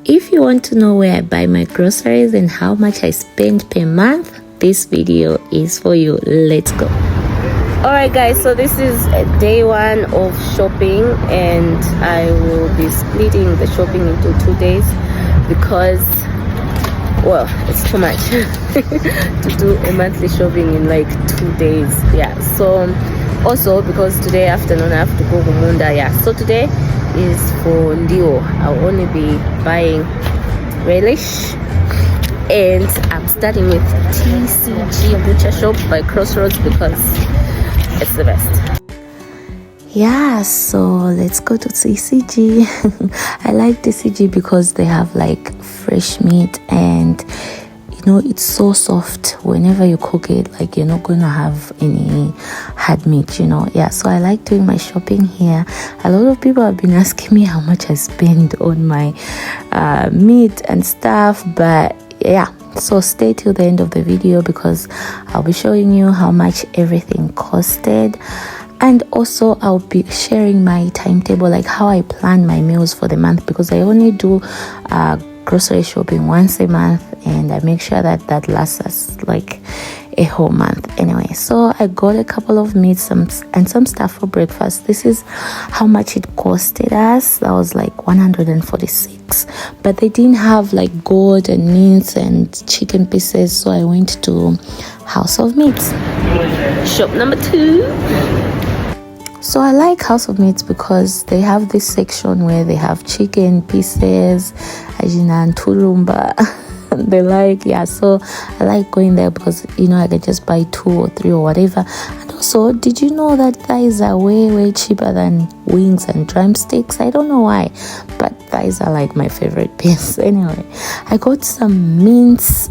if you want to know where I buy my groceries and how much I spend per month, this video is for you. Let's go. Alright guys, so this is day one of shopping, and I will be splitting the shopping into 2 days because, well, it's too much to do a monthly shopping in like 2 days. Yeah, so also because today afternoon I have to go to Munda. Yeah, so today is for Leo. I'll only be buying Relish, and I'm starting with TCG Butcher Shop by Crossroads because it's the best. Yeah, so let's go to TCG. I like TCG because they have like fresh meat, and you know, it's so soft. Whenever you cook it, like, you're not gonna have any hard meat, you know. Yeah, so I like doing my shopping here. A lot of people have been asking me how much I spend on my meat and stuff, but yeah, so stay till the end of the video because I'll be showing you how much everything costed, and also I'll be sharing my timetable, like how I plan my meals for the month, because I only do grocery shopping once a month, and I make sure that that lasts us like a whole month. Anyway, so I got a couple of meats and some stuff for breakfast. This is how much it costed us. That was like 146, but they didn't have like goat and mince and chicken pieces, so I went to House of Meats, shop number 2. So I like House of Meats because they have this section where they have chicken pieces, ajina and tulumba. They like, yeah, so I like going there because, you know, I can just buy 2 or 3 or whatever. And also, did you know that thighs are way cheaper than wings and drumsticks? I don't know why, but thighs are like my favorite piece. Anyway, I got some mince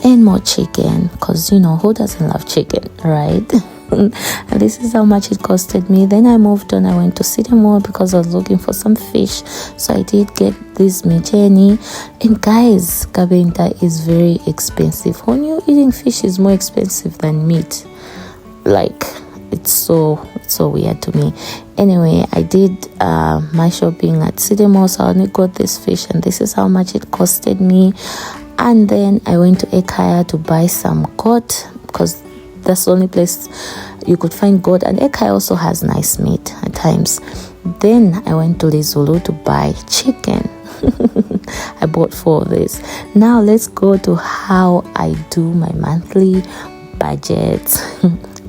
and more chicken because, you know, who doesn't love chicken, right? And this is how much it costed me. Then I moved on. I went to City Mall because I was looking for some fish, so I did get this mijeni. And guys, kabenta is very expensive. When you're eating fish, is more expensive than meat. Like, it's so weird to me. Anyway, I did my shopping at City Mall, so I only got this fish, and this is how much it costed me. And then I went to Ekaya to buy some goat because that's the only place you could find goat, and Ekaya also has nice meat at times. Then I went to Lizulu to buy chicken. I bought 4 of these. Now let's go to how I do my monthly budget.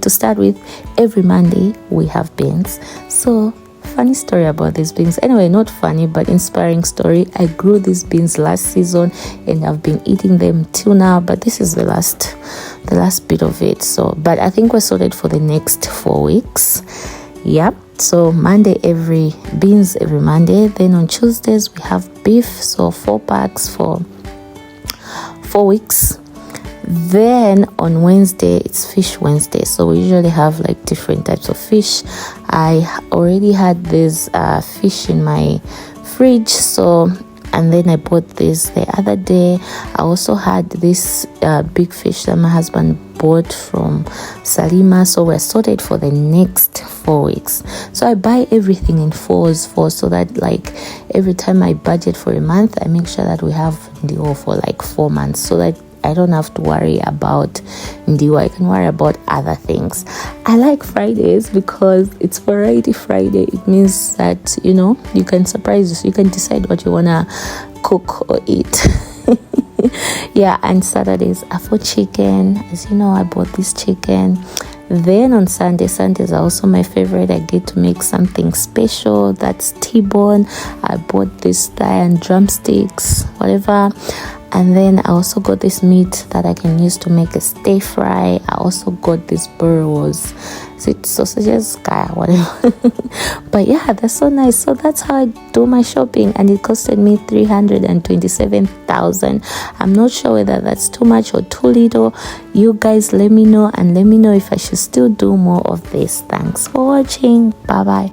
To start with, every Monday we have beans. So funny story about these beans. Anyway, not funny but inspiring story. I grew these beans last season and I've been eating them till now, but this is the last bit of it. So, but I think we're sorted for the next 4 weeks. Yep. So beans every Monday. Then on Tuesdays we have beef, so 4 packs for 4 weeks. Then on Wednesday it's Fish Wednesday, so we usually have like different types of fish. I already had this fish in my fridge, so, and then I bought this the other day. I also had this big fish that my husband bought from Salima, so we're sorted for the next 4 weeks. So I buy everything in fours so that like every time I budget for a month, I make sure that we have Ndiwo for like 4 months, so that I don't have to worry about Ndiwo. I can worry about other things. I like Fridays because it's Variety Friday. It means that, you know, you can surprise us. You can decide what you want to cook or eat. Yeah, and Saturdays are for chicken. As you know, I bought this chicken. Then on Sundays are also my favorite. I get to make something special. That's T-bone. I bought this thigh and drumsticks, whatever. And then I also got this meat that I can use to make a stir fry. I also got these burros, sausages, whatever. But yeah, that's so nice. So that's how I do my shopping, and it costed me 327,000. I'm not sure whether that's too much or too little. You guys let me know, and let me know if I should still do more of this. Thanks for watching. Bye bye.